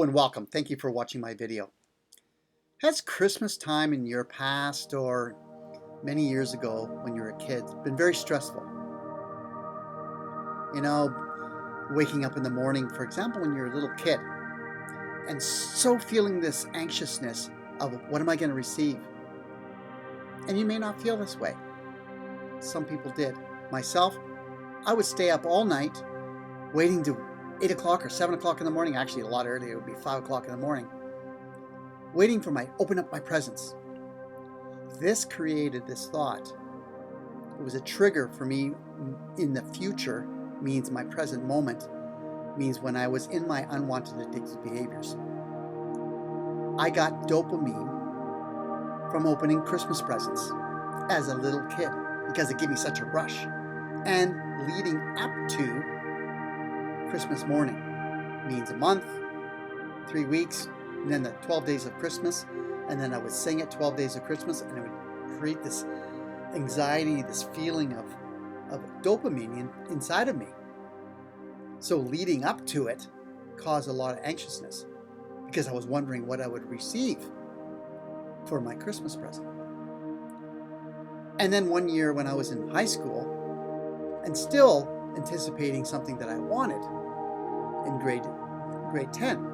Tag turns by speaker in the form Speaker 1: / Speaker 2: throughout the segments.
Speaker 1: And welcome. Thank you for watching my video. Has Christmas time in your past or many years ago when you were a kid been very stressful? You know, waking up in the morning, for example, when you're a little kid, and so feeling this anxiousness of what am I going to receive? And you may not feel this way. Some people did. Myself, I would stay up all night waiting to 8 o'clock or 7 o'clock in the morning. Actually, a lot earlier, it would be 5 o'clock in the morning, waiting for open up my presents. This created this thought. It was a trigger for me in the future, means my present moment, means when I was in my unwanted addictive behaviors. I got dopamine from opening Christmas presents as a little kid because it gave me such a rush. And leading up to Christmas morning means a month, 3 weeks, and then the 12 days of Christmas. And then I would sing it 12 days of Christmas, and it would create this anxiety, this feeling of dopamine inside of me. So leading up to it caused a lot of anxiousness because I was wondering what I would receive for my Christmas present. And then one year when I was in high school and still anticipating something that I wanted in grade 10.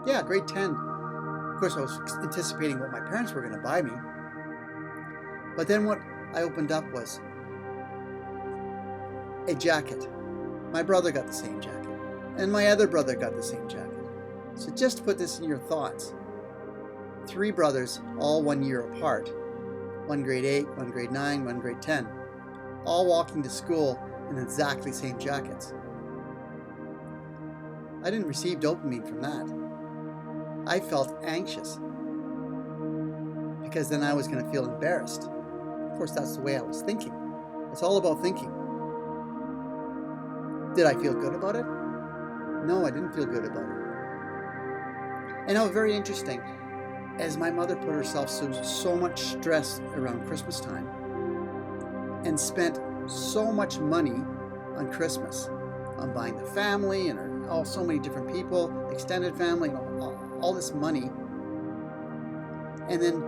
Speaker 1: Yeah, grade 10. Of course, I was anticipating what my parents were going to buy me. But then what I opened up was a jacket. My brother got the same jacket, and my other brother got the same jacket. So just to put this in your thoughts, 3 brothers, all 1 year apart, one grade 8, one grade 9, one grade 10, all walking to school in exactly same jackets. I didn't receive dopamine from that. I felt anxious because then I was going to feel embarrassed. Of course, that's the way I was thinking. It's all about thinking. Did I feel good about it? No, I didn't feel good about it. And it was very interesting. As my mother put herself so much stress around Christmas time and spent so much money on Christmas, on buying the family and so many different people, extended family, all this money, and then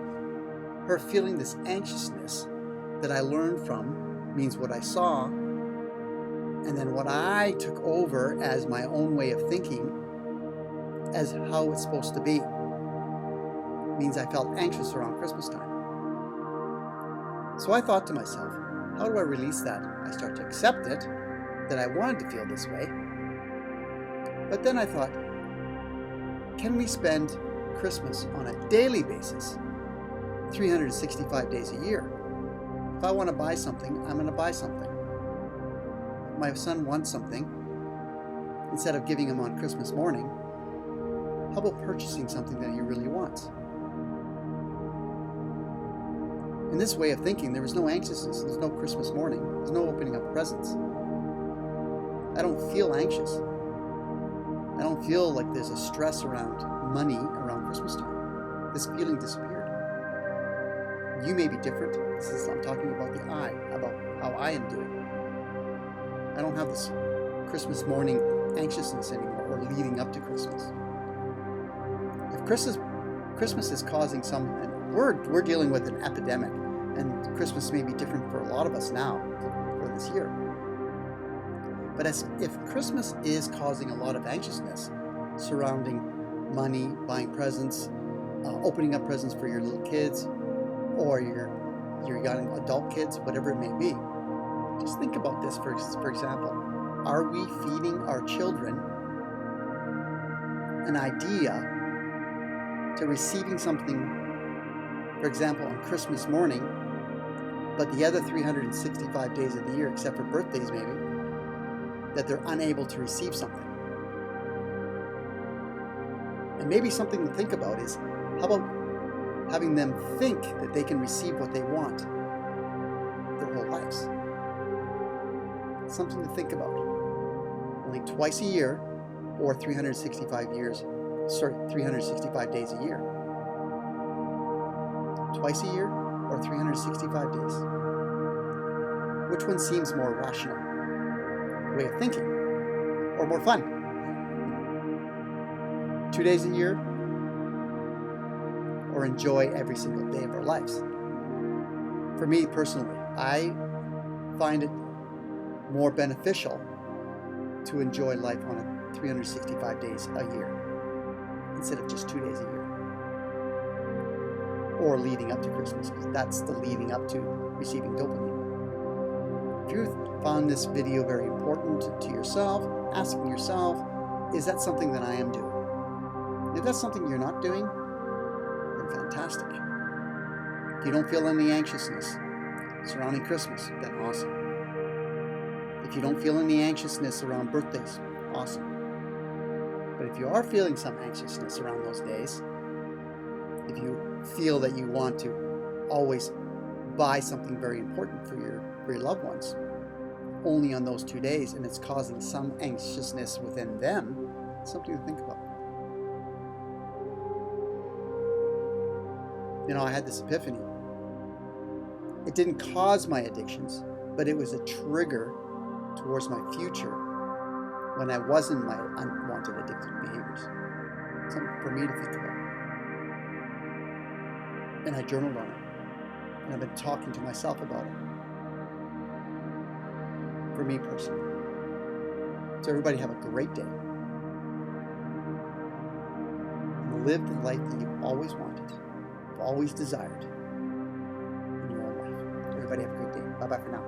Speaker 1: her feeling this anxiousness that I learned from means what I saw, and then what I took over as my own way of thinking as how it's supposed to be, means I felt anxious around Christmas time. So I thought to myself, how do I release that? I start to accept it, that I wanted to feel this way. But then I thought, can we spend Christmas on a daily basis, 365 days a year? If I want to buy something, I'm going to buy something. If my son wants something, instead of giving him on Christmas morning, how about purchasing something that he really wants? In this way of thinking, there was no anxiousness. There's no Christmas morning. There's no opening up presents. I don't feel anxious. I don't feel like there's a stress around money around Christmas time. This feeling disappeared. You may be different. I'm talking about the I, about how I am doing. I don't have this Christmas morning anxiousness anymore or leading up to Christmas. If Christmas is causing and we're dealing with an epidemic, and Christmas may be different for a lot of us now for this year. But if Christmas is causing a lot of anxiousness surrounding money, buying presents, opening up presents for your little kids, or your young adult kids, whatever it may be, just think about this. For example, are we feeding our children an idea to receiving something, for example, on Christmas morning, but the other 365 days of the year, except for birthdays maybe, that they're unable to receive something? And maybe something to think about is, how about having them think that they can receive what they want their whole lives? Something to think about. Only twice a year, or 365 days a year. Twice a year, or 365 days. Which one seems more rational way of thinking, or more fun? 2 days a year, or enjoy every single day of our lives? For me personally, I find it more beneficial to enjoy life on 365 days a year instead of just 2 days a year, or leading up to Christmas, because that's the leading up to receiving dopamine. If you found this video very important to yourself, asking yourself, is that something that I am doing? If that's something you're not doing, then fantastic. If you don't feel any anxiousness surrounding Christmas, then awesome. If you don't feel any anxiousness around birthdays, awesome. But if you are feeling some anxiousness around those days, if you feel that you want to always buy something very important for your loved ones only on those 2 days, and it's causing some anxiousness within them, it's something to think about. You know, I had this epiphany. It didn't cause my addictions, but it was a trigger towards my future when I was in my unwanted addictive behaviors. Something for me to think about. And I journaled on it. And I've been talking to myself about it. For me personally. So everybody have a great day. And live the life that you've always wanted, always desired in your own life. Everybody have a great day. Bye-bye for now.